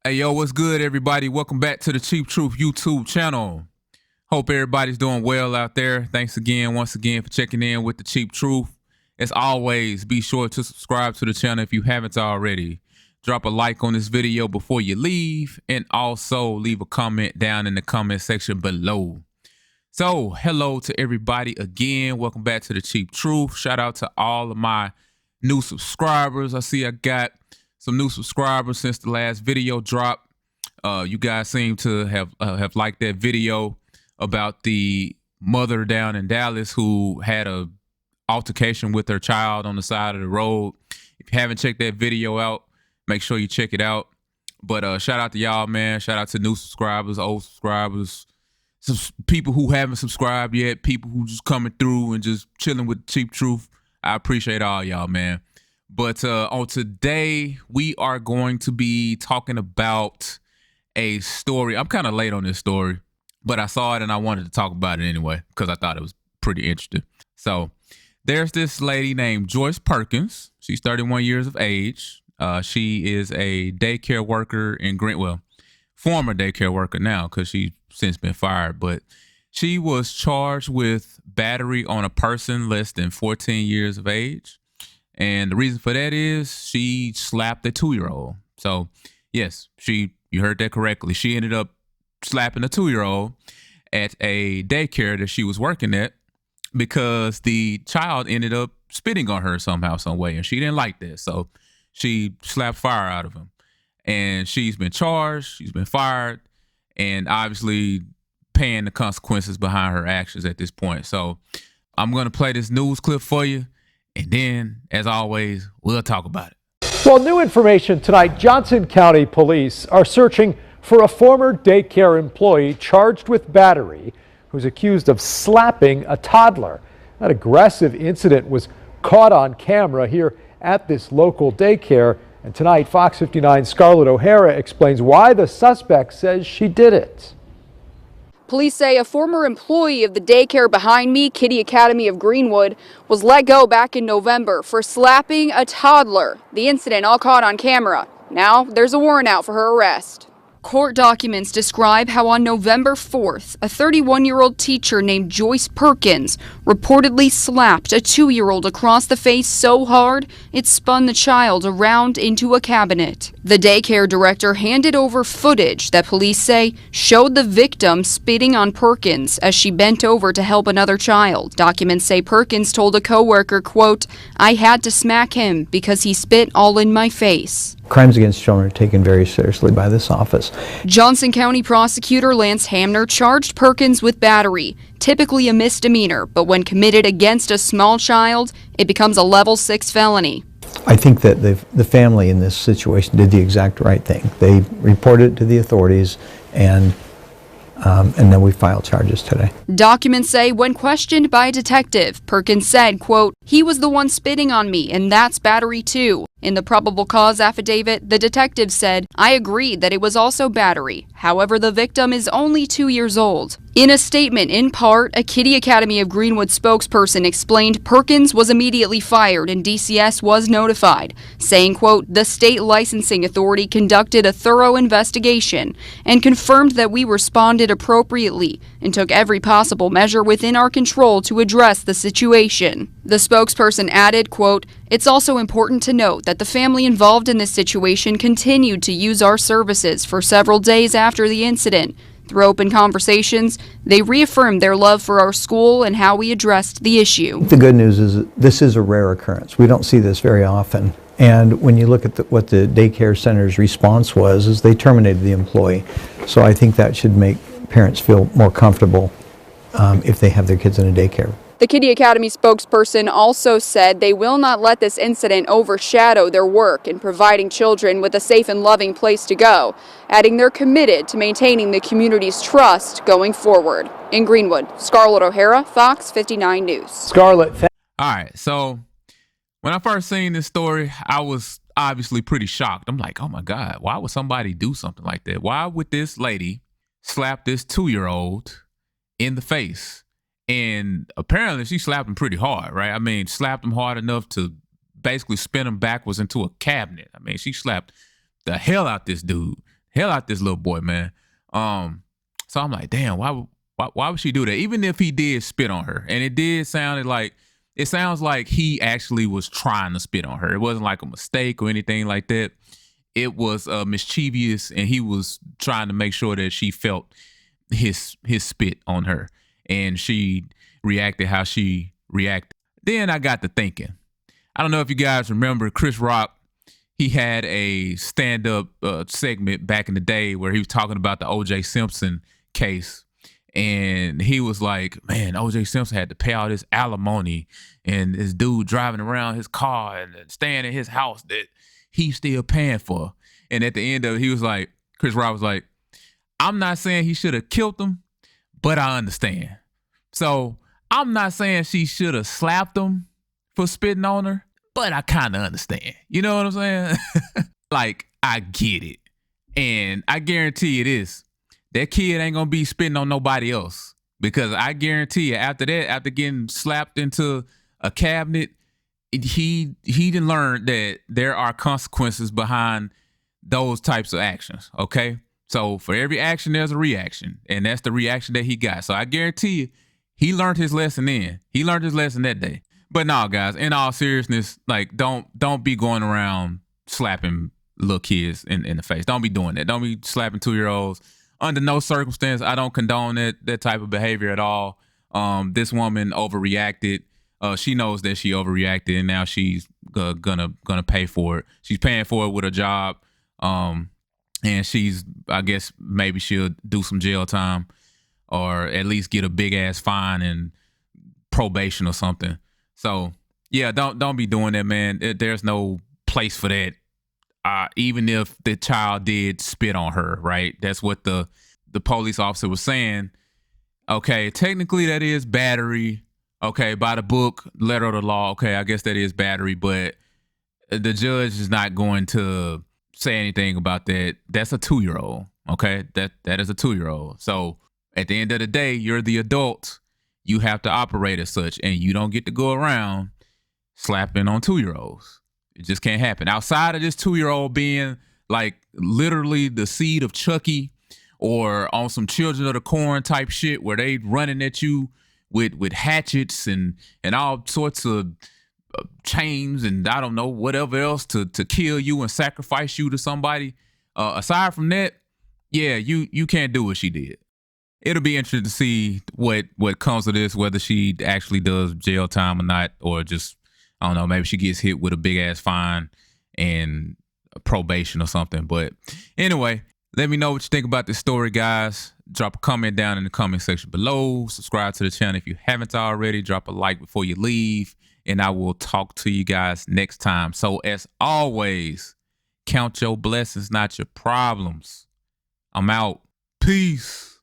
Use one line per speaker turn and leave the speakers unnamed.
Hey, yo, what's good, everybody? Welcome back to the Cheap Truth YouTube channel. Hope everybody's doing well out there. Thanks again, once again, for checking in with the Cheap Truth. As always, be sure to subscribe to the channel if you haven't already. Drop a like on this video before you leave, and also leave a comment down in the comment section below. So, hello to everybody again. Welcome back to the Cheap Truth. Shout out to all of my new subscribers. I see I got some new subscribers since the last video dropped. You guys seem to have liked that video about the mother down in Dallas who had a altercation with her child on the side of the road. If you haven't checked that video out, make sure you check it out. But shout out to y'all, man. Shout out to new subscribers, old subscribers, some people who haven't subscribed yet, people who just coming through and just chilling with Cheap Truth. I appreciate all y'all, man. But on today, we are going to be talking about a story. I'm kind of late on this story, but I saw it and I wanted to talk about it anyway because I thought it was pretty interesting. So there's this lady named Joyce Perkins. She's 31 years of age. She is a daycare worker in Greenville, former daycare worker now because she's since been fired. But she was charged with battery on a person less than 14 years of age. And the reason for that is she slapped a 2-year-old. So, yes, you heard that correctly. She ended up slapping a 2-year-old at a daycare that she was working at because the child ended up spitting on her somehow, some way, and she didn't like that. So she slapped fire out of him. And she's been charged, she's been fired, and obviously paying the consequences behind her actions at this point. So I'm going to play this news clip for you. And then, as always, we'll talk about it.
Well, new information tonight. Johnson County Police are searching for a former daycare employee charged with battery who's accused of slapping a toddler. That aggressive incident was caught on camera here at this local daycare. And tonight, Fox 59's Scarlett O'Hara explains why the suspect says she did it.
Police say a former employee of the daycare behind me, Kiddie Academy of Greenwood, was let go back in November for slapping a toddler. The incident all caught on camera. Now there's a warrant out for her arrest. Court documents describe how on November 4th, a 31-year-old teacher named Joyce Perkins reportedly slapped a 2-year-old across the face so hard it spun the child around into a cabinet. The daycare director handed over footage that police say showed the victim spitting on Perkins as she bent over to help another child. Documents say Perkins told a coworker, quote, "I had to smack him because he spit all in my face."
Crimes against children are taken very seriously by this office.
Johnson County prosecutor Lance Hamner charged Perkins with battery, typically a misdemeanor, but when committed against a small child, it becomes a level 6 felony.
I think that the family in this situation did the exact right thing. They reported it to the authorities, and then we filed charges today.
Documents say when questioned by a detective, Perkins said, quote, "He was the one spitting on me, and that's battery too." In the probable cause affidavit, the detective said, "I agreed that it was also battery. However, the victim is only 2 years old." In a statement, in part, a Kiddie Academy of Greenwood spokesperson explained Perkins was immediately fired and DCS was notified, saying, quote, "The state licensing authority conducted a thorough investigation and confirmed that we responded appropriately and took every possible measure within our control to address the situation." The spokesperson added, quote, "It's also important to note that the family involved in this situation continued to use our services for several days after the incident. Through open conversations, they reaffirmed their love for our school and how we addressed the issue."
The good news is that this is a rare occurrence. We don't see this very often. And when you look at what the daycare center's response was, is they terminated the employee. So I think that should make parents feel more comfortable if they have their kids in a daycare.
The Kiddie Academy spokesperson also said they will not let this incident overshadow their work in providing children with a safe and loving place to go, adding they're committed to maintaining the community's trust going forward. In Greenwood, Scarlett O'Hara, Fox 59 News.
Scarlett,
All right, so when I first seen this story, I was obviously pretty shocked. I'm like, oh my God, why would somebody do something like that? Why would this lady slap this 2-year-old in the face? And apparently she slapped him pretty hard, right? I mean, slapped him hard enough to basically spin him backwards into a cabinet. I mean, she slapped the hell out this dude. hell out this little boy, man. So I'm like, damn, why would she do that? Even if he did spit on her, and it sounds like he actually was trying to spit on her. It wasn't like a mistake or anything like that. It was mischievous, and he was trying to make sure that she felt his spit on her, and she reacted how she reacted. Then I got to thinking. I don't know if you guys remember Chris Rock. He had a stand-up segment back in the day where he was talking about the O.J. Simpson case. And he was like, man, O.J. Simpson had to pay all this alimony, and this dude driving around his car and staying in his house that he's still paying for. And at the end of it, he was like, Chris Rock was like, I'm not saying he should have killed him, but I understand. So I'm not saying she should have slapped him for spitting on her, but I kind of understand. You know what I'm saying? Like, I get it. And I guarantee you this. That kid ain't gonna be spitting on nobody else, because I guarantee you after that, after getting slapped into a cabinet, he didn't learn that there are consequences behind those types of actions. Okay, so for every action there's a reaction, and that's the reaction that he got. So I guarantee you, he learned his lesson then. He learned his lesson that day. But no, guys, in all seriousness, like don't be going around slapping little kids in the face. Don't be doing that. Don't be slapping 2-year-olds. Under no circumstance, I don't condone that type of behavior at all. This woman overreacted. She knows that she overreacted, and now she's gonna pay for it. She's paying for it with her job, and I guess maybe she'll do some jail time, or at least get a big ass fine and probation or something. So yeah, don't be doing that, man. There's no place for that. Even if the child did spit on her, right? That's what the police officer was saying. Okay, technically that is battery. Okay, by the book, letter of the law. Okay, I guess that is battery, but the judge is not going to say anything about that. That's a 2-year-old. Okay, that is a 2-year-old. So at the end of the day, you're the adult. You have to operate as such, and you don't get to go around slapping on 2-year-olds. It just can't happen. Outside of this 2-year-old being like literally the seed of Chucky, or on some Children of the Corn type shit where they running at you with hatchets and all sorts of chains and I don't know whatever else to kill you and sacrifice you to somebody. Aside from that, yeah, you can't do what she did. It'll be interesting to see what comes of this, whether she actually does jail time or not, or just, I don't know, maybe she gets hit with a big ass fine and probation or something. But anyway, let me know what you think about this story, guys. Drop a comment down in the comment section below. Subscribe to the channel if you haven't already. Drop a like before you leave, and I will talk to you guys next time. So as always, count your blessings, not your problems. I'm out. Peace.